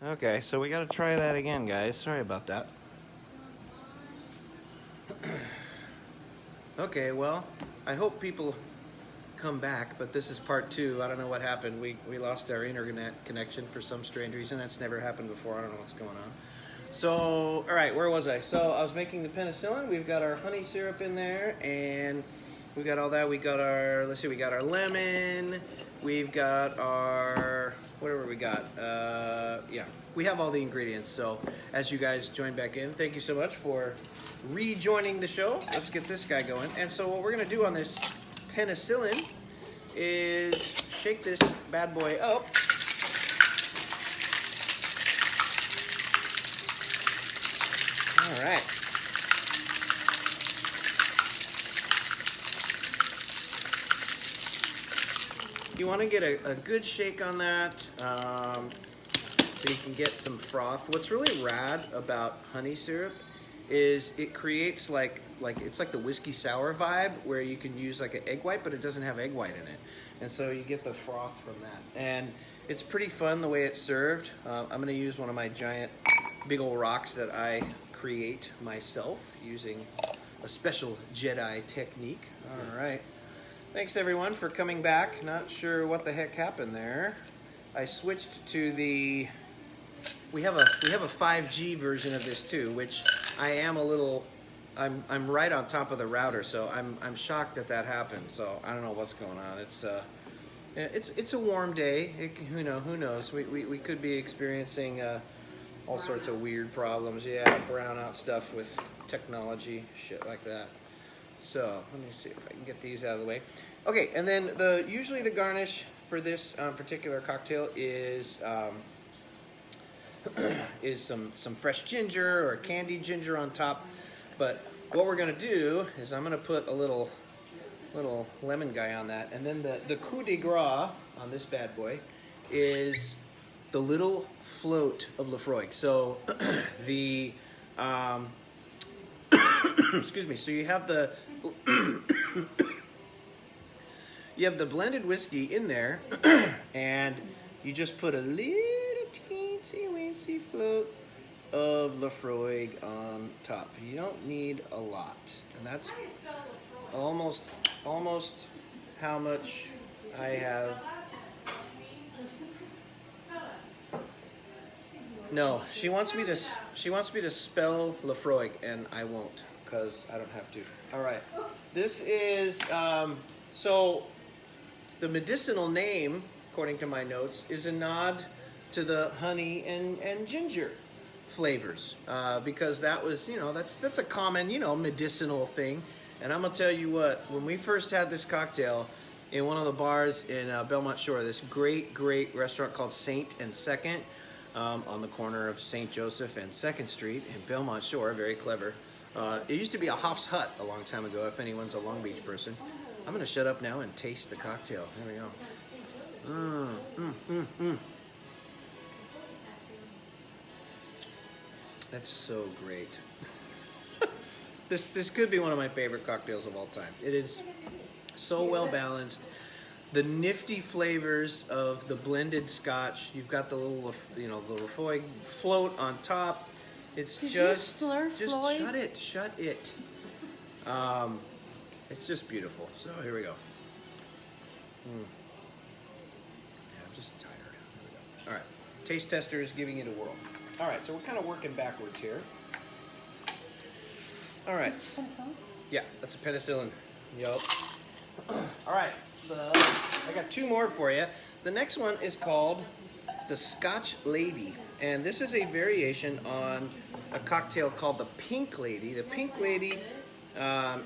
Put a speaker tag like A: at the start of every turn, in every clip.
A: Okay, so we got to try that again, guys. Sorry about that. Okay, well, I hope people come back, but this is part 2. I don't know what happened. We lost our internet connection for some strange reason. That's never happened before. I don't know what's going on. So, all right, where was I? So I was making the penicillin. We've got our honey syrup in there, and we got all that. We got our, let's see, we got our lemon. We've got our, whatever we got. Yeah, we have all the ingredients. So as you guys join back in, thank you so much for rejoining the show. Let's get this guy going. And so what we're gonna do on this penicillin is shake this bad boy up. All right. You want to get a good shake on that so you can get some froth. What's really rad about honey syrup is it creates like it's like the whiskey sour vibe where you can use like an egg white, but it doesn't have egg white in it. And so you get the froth from that. And it's pretty fun the way it's served. I'm going to use one of my giant big old rocks that I create myself using a special Jedi technique. All right. Thanks everyone for coming back. Not sure what the heck happened there. I switched to the, we have a 5G version of this too, which I am a little, I'm right on top of the router, so I'm shocked that happened. So I don't know what's going on. It's a warm day. Who knows? We could be experiencing all sorts of weird problems. Yeah, brownout stuff with technology, shit like that. So let me see if I can get these out of the way. Okay, and then usually the garnish for this particular cocktail is some fresh ginger or candied ginger on top. But what we're gonna do is I'm gonna put a little lemon guy on that, and then the coup de grace on this bad boy is the little float of Lafroig. So the excuse me. So you have the blended whiskey in there, and you just put a little teensy weensy float of Lafroig on top. You don't need a lot, and that's almost how much I have. No, she wants me to spell Lafroig, and I won't, because I don't have to. All right, this is so the medicinal name, according to my notes, is a nod to the honey and ginger flavors, because that was, that's a common, medicinal thing. And I'm gonna tell you what, when we first had this cocktail in one of the bars in Belmont Shore, this great restaurant called Saint and Second, on the corner of St. Joseph and 2nd Street in Belmont Shore, very clever. It used to be a Hoff's Hut a long time ago, if anyone's a Long Beach person. I'm gonna shut up now and taste the cocktail. Here we go. That's so great. This could be one of my favorite cocktails of all time. It is so well balanced. The nifty flavors of the blended Scotch. You've got the little, the Lafroig float on top. It's just shut it. It's just beautiful. So here we go. Yeah, I'm just tired. Here we go. All right, taste tester is giving it a whirl. All right, so we're kind of working backwards here. All right.
B: This is penicillin?
A: Yeah, that's a penicillin. Yup. All right, so I got 2 more for you. The next one is called the Scotch Lady, and this is a variation on a cocktail called the Pink Lady. The Pink Lady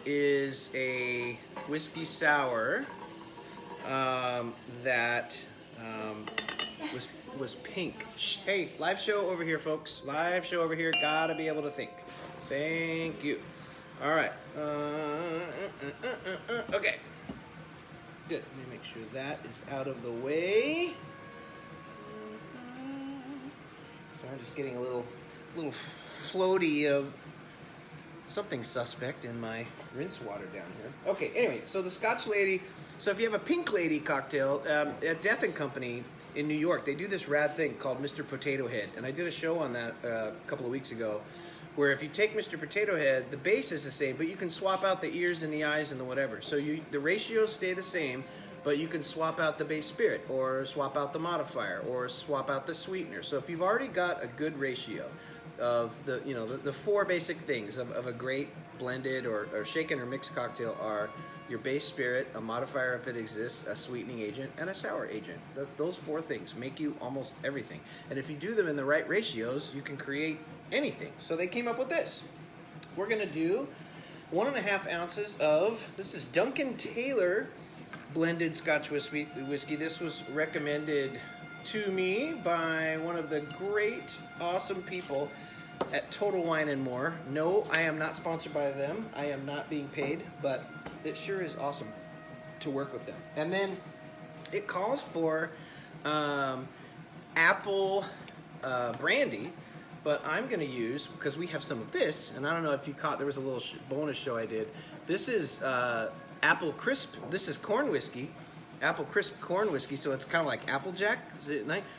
A: is a whiskey sour that was pink. Hey, live show over here, folks. Live show over here. Gotta be able to think. Thank you. All right. Okay. Good. Let me make sure that is out of the way. So I'm just getting a little floaty of something suspect in my rinse water down here. Okay. Anyway, so the Scotch Lady. So if you have a Pink Lady cocktail, Death and Company in New York, they do this rad thing called Mr. Potato Head, and I did a show on that a couple of weeks ago, where if you take Mr. Potato Head, the base is the same, but you can swap out the ears and the eyes and the whatever. So the ratios stay the same, but you can swap out the base spirit, or swap out the modifier, or swap out the sweetener. So if you've already got a good ratio of the four basic things of a great blended or shaken or mixed cocktail are your base spirit, a modifier if it exists, a sweetening agent, and a sour agent. Those four things make you almost everything. And if you do them in the right ratios, you can create anything. So they came up with this. We're gonna do 1.5 ounces of, this is Duncan Taylor blended Scotch whiskey. This was recommended to me by one of the great, awesome people at Total Wine and More. No, I am not sponsored by them. I am not being paid, but it sure is awesome to work with them. And then it calls for apple brandy, but I'm going to use, because we have some of this, and I don't know if you caught, there was a little bonus show I did. This is apple crisp. This is corn whiskey, apple crisp corn whiskey, so it's kind of like Applejack,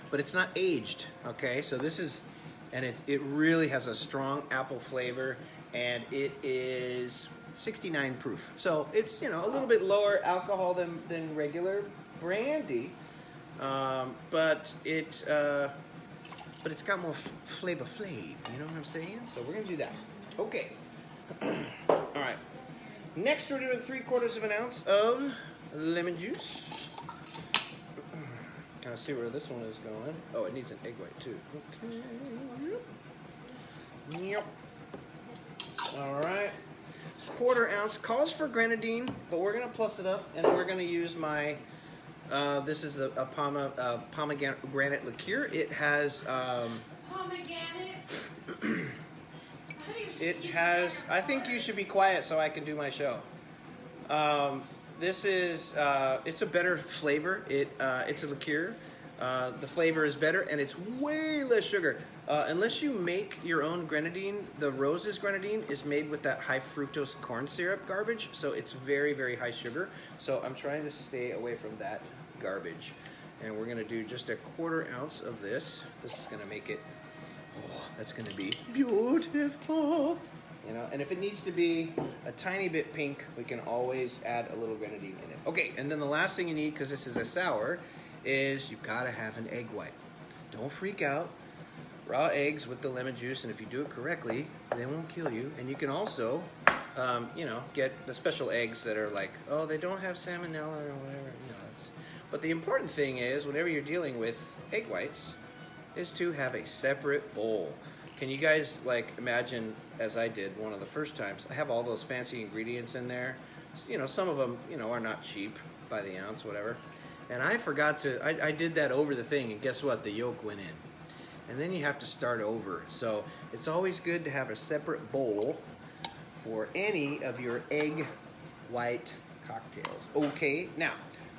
A: but it's not aged, okay? So this is, and it really has a strong apple flavor, and it is 69 proof. So it's, a little bit lower alcohol than regular brandy, but it's got more flavor, you know what I'm saying? So we're gonna do that. Okay. All right. Next, we're doing 3/4 ounce of lemon juice. I'll see where this one is going. Oh, it needs an egg white too. Okay. Yep. All right. 1/4 ounce calls for grenadine, but we're gonna plus it up, and we're gonna use my. This is a pomegranate liqueur. It has.
B: Pomegranate.
A: It has. I think you should be quiet so I can do my show. This is. It's a better flavor. It's a liqueur. The flavor is better, and it's way less sugar. Unless you make your own grenadine, the Rose's grenadine is made with that high fructose corn syrup garbage, so it's very, very high sugar. So I'm trying to stay away from that garbage. And we're gonna do just a 1/4 ounce of this. This is gonna make it, that's gonna be beautiful. And if it needs to be a tiny bit pink, we can always add a little grenadine in it. Okay, and then the last thing you need, because this is a sour, is you've gotta have an egg white. Don't freak out. Raw eggs with the lemon juice, and if you do it correctly, they won't kill you. And you can also, get the special eggs that are like, oh, they don't have salmonella or whatever. But the important thing is, whenever you're dealing with egg whites, is to have a separate bowl. Can you guys imagine, as I did one of the first times, I have all those fancy ingredients in there. Some of them, are not cheap by the ounce, whatever. And I forgot to, I did that over the thing, and guess what? The yolk went in. And then you have to start over. So it's always good to have a separate bowl for any of your egg white cocktails. Okay, now,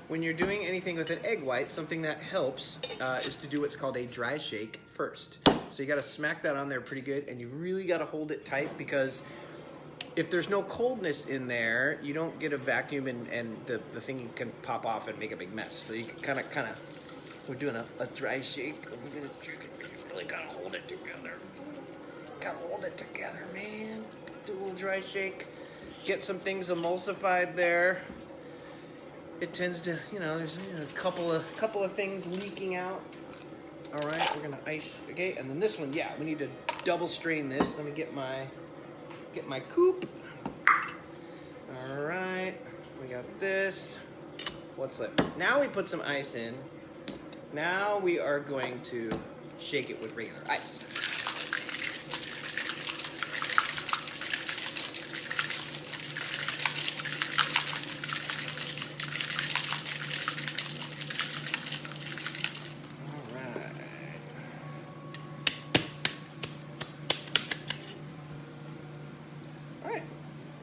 A: when you're doing anything with an egg white, something that helps is to do what's called a dry shake first. So you gotta smack that on there pretty good, and you really gotta hold it tight, because if there's no coldness in there, you don't get a vacuum, and the thing can pop off and make a big mess. So you can kind of, we're doing a dry shake. We're gonna shake it. You really gotta hold it together. Gotta hold it together, man. Do a little dry shake. Get some things emulsified there. It tends to, there's a couple of things leaking out. All right, we're gonna ice. Okay, and then this one, yeah, we need to double strain this. Let me get my coupe. All right, we got this. What's left? Now we put some ice in. Now we are going to shake it with regular ice.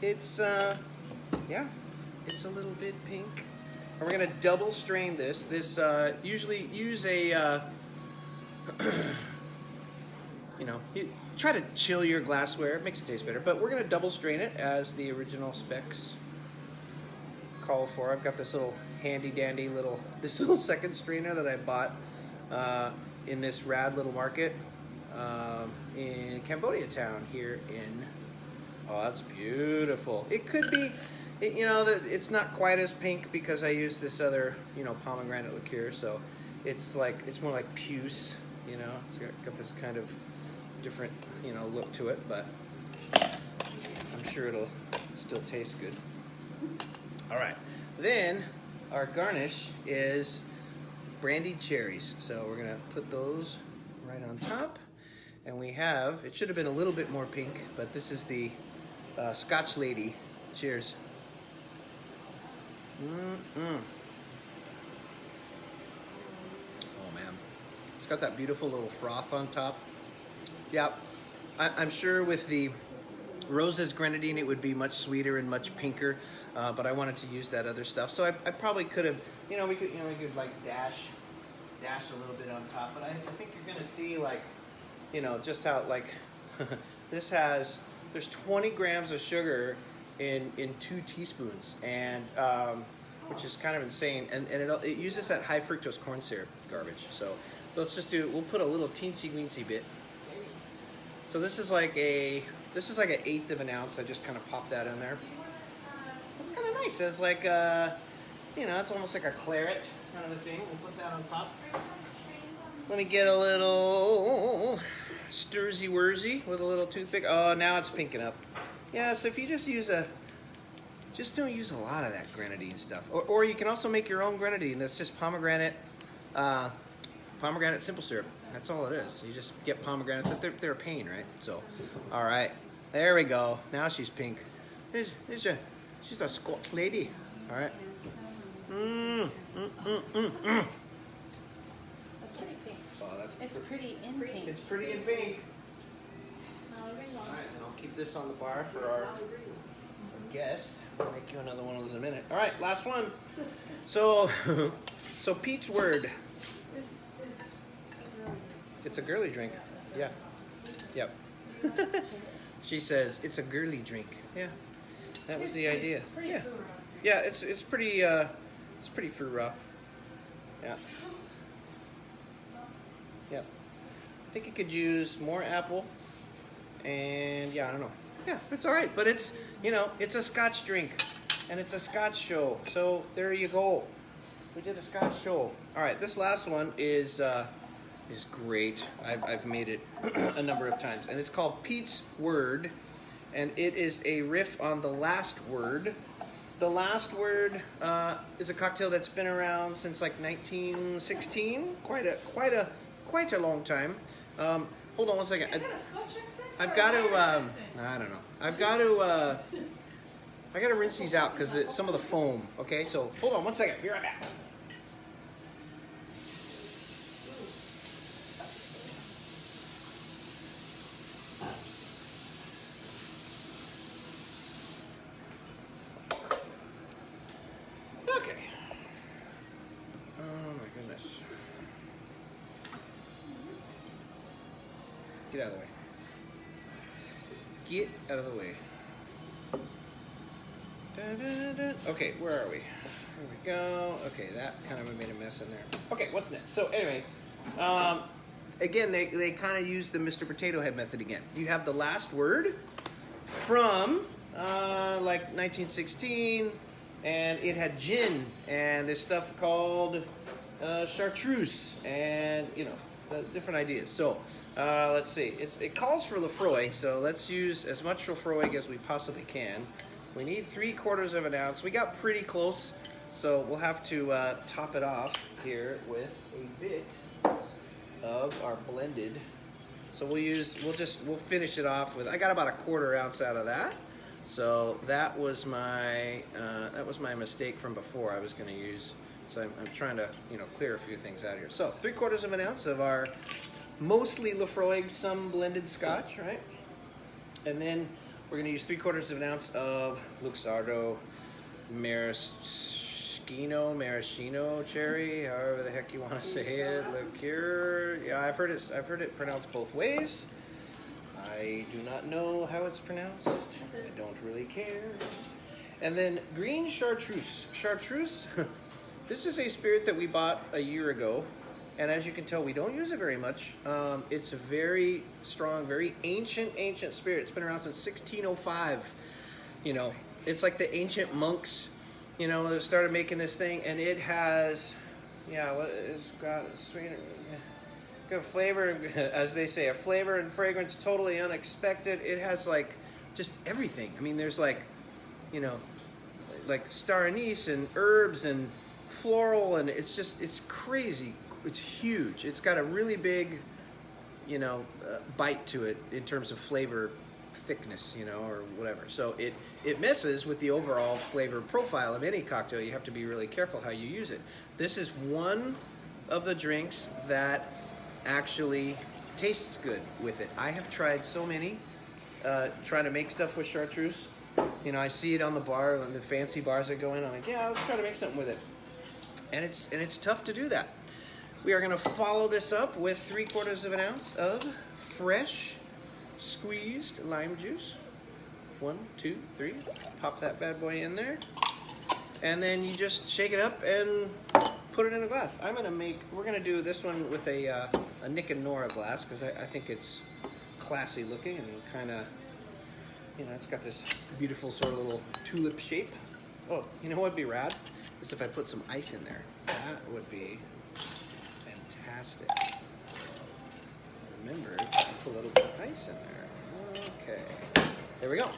A: It's, it's a little bit pink. And we're gonna double strain this. This, usually use a, you try to chill your glassware. It makes it taste better. But we're gonna double strain it as the original specs call for. I've got this little handy dandy little second strainer that I bought in this rad little market in Cambodia town here in. Oh, that's beautiful. It could be, you know, that it's not quite as pink because I use this other, you know, pomegranate liqueur. So it's more like puce. You know, it's got this kind of different, you know, look to it, but I'm sure it'll still taste good. All right, then our garnish is brandied cherries. So we're gonna put those right on top, and we have, it should have been a little bit more pink, but this is the Scotch Lady. Cheers. Oh man, it's got that beautiful little froth on top. Yeah, I'm sure with the Rose's grenadine it would be much sweeter and much pinker, but I wanted to use that other stuff. So I probably could have, we could like dash a little bit on top. But I think you're gonna see, like, you know, just how, like, there's 20 grams of sugar in 2 teaspoons, and which is kind of insane. And it uses that high fructose corn syrup garbage. So let's just we'll put a little teensy weensy bit. So this is like an 1/8 of an ounce. I just kind of pop that in there. It's kind of nice. It's like you know, it's almost like a claret kind of a thing. We'll put that on top. Let me get a little stursy wursy with a little toothpick. Oh, now it's pinking up. Yeah, so if you just don't use a lot of that grenadine stuff. Or you can also make your own grenadine. That's just pomegranate simple syrup. That's all it is. You just get pomegranates. They're a pain, right? So, all right, there we go. Now she's pink. She's a Scotch lady. All right.
B: That's pretty pink.
A: Oh,
B: It's pretty in pink.
A: It's pretty in pink. All right, and I'll keep this on the bar for our guest. I'll make you another one of those in a minute. All right, last one. So Pete's word.
B: This is
A: It's a girly drink. Yeah. Yep. She says it's a girly drink. Yeah. That was the idea. Yeah. Yeah, it's pretty fruit raw. Yeah. Yeah. I think it could use more apple. And yeah, I don't know. Yeah, it's all right, but it's, you know, it's a Scotch drink and it's a Scotch show. So there you go. We did a Scotch show. All right, this last one is great. I've made it a number of times, and it's called Pete's Word, and it is a riff on The Last Word. The Last Word is a cocktail that's been around since like 1916, quite a long time. Hold on one second.
B: Is that a Scotch accent?
A: I've got to. I don't know. I've got to. I got to rinse these out because some of the foam. Okay, so hold on one second. Be right back. Okay. Oh my goodness. Get out of the way. Get out of the way. Dun, dun, dun. Okay, where are we? There we go. Okay, that kind of made a mess in there. Okay, what's next? So anyway, again, they kind of use the Mr. Potato Head method again. You have the last word from like 1916, and it had gin and this stuff called chartreuse, and you know, the different ideas. So let's see. It calls for Lefroy, so let's use as much Lefroy as we possibly can. We need 3/4 of an ounce. We got pretty close, so we'll have to top it off here with a bit of our blended. So we'll finish it off with. I got about 1/4 ounce out of that. So that was my mistake from before. I was going to use. So I'm trying to clear a few things out here. So 3/4 of an ounce of our mostly Lefroy, some blended Scotch, right? And then we're going to use 3/4 of an ounce of Luxardo maraschino cherry, however the heck you want to say it, liqueur. Yeah, I've heard it pronounced both ways. I do not know how it's pronounced. I don't really care. And then green chartreuse. Chartreuse. This is a spirit that we bought a year ago, And as you can tell, we don't use it very much. It's a very strong, very ancient spirit. It's been around since 1605. You know, it's like the ancient monks, you know, that started making this thing, and it has, yeah, what it's got sweet, good flavor, as they say, a flavor and fragrance totally unexpected. It has like just everything. I mean, there's like, you know, like star anise and herbs and floral, and it's just, it's crazy. It's huge. It's got a really big, you know, bite to it in terms of flavor thickness, you know, or whatever. So it messes with the overall flavor profile of any cocktail. You have to be really careful how you use it. This is one of the drinks that actually tastes good with it. I have tried so many trying to make stuff with chartreuse. You know, I see it on the bar, on the fancy bars that go in. I'm like, yeah, let's try to make something with it. And it's tough to do that. We are going to follow this up with 3/4 of an ounce of fresh squeezed lime juice. 1, 2, 3. Pop that bad boy in there. And then you just shake it up and put it in a glass. We're going to do this one with a Nick and Nora glass, because I think it's classy looking and kind of, you know, it's got this beautiful sort of little tulip shape. Oh, you know what would be rad? Is if I put some ice in there. That would be fantastic. Remember, put a little bit of ice in there. Okay, there we go.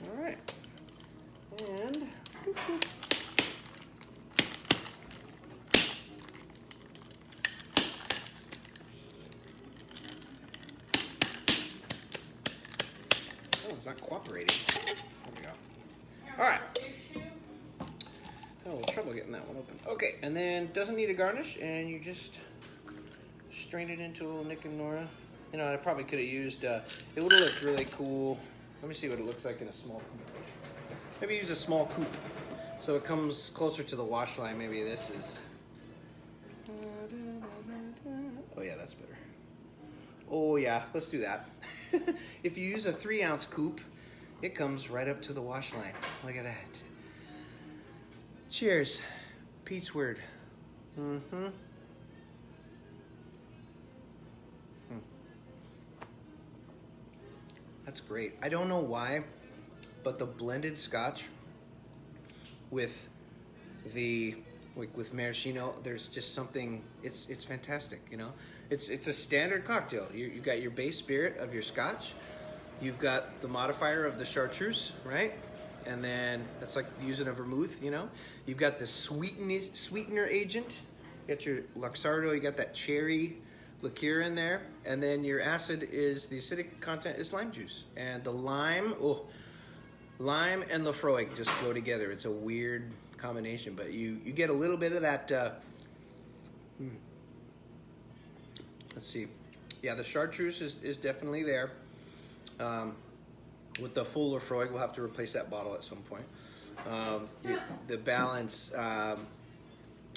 A: All right, and it's not cooperating. There we go. All right. Oh, trouble getting that one open. Okay, and then doesn't need a garnish, and you just strain it into a little Nick and Nora. You know, I probably could have used, it would have looked really cool. Let me see what it looks like in a small coupe. Maybe use a small coupe so it comes closer to the wash line. Maybe this is, oh yeah, that's better. Oh yeah, let's do that. If you use a 3-ounce coupe, it comes right up to the wash line. Look at that. Cheers. Pete's word. That's great. I don't know why, but the blended scotch with with maraschino, there's just something, it's fantastic, you know? It's a standard cocktail. You've got your base spirit of your scotch. You've got the modifier of the chartreuse, right? And then that's like using a vermouth, you know? You've got the sweetener agent. You got your Luxardo, you got that cherry liqueur in there. And then your acid is, the acidic content is lime juice. And the lime, lime and Lafroig just go together. It's a weird combination, but you get a little bit of that, let's see. Yeah, the chartreuse is definitely there. With the full Lafroig, we'll have to replace that bottle at some point. The balance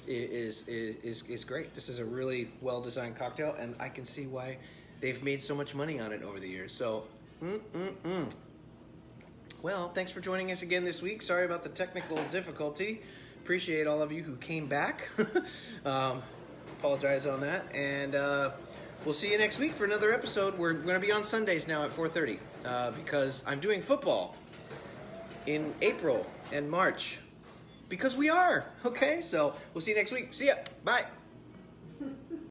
A: is great. This is a really well-designed cocktail, and I can see why they've made so much money on it over the years. So, Well, thanks for joining us again this week. Sorry about the technical difficulty. Appreciate all of you who came back. Apologize on that, and we'll see you next week for another episode. We're going to be on Sundays now at 4:30 because I'm doing football in April and March because we are. Okay, so we'll see you next week. See ya. Bye.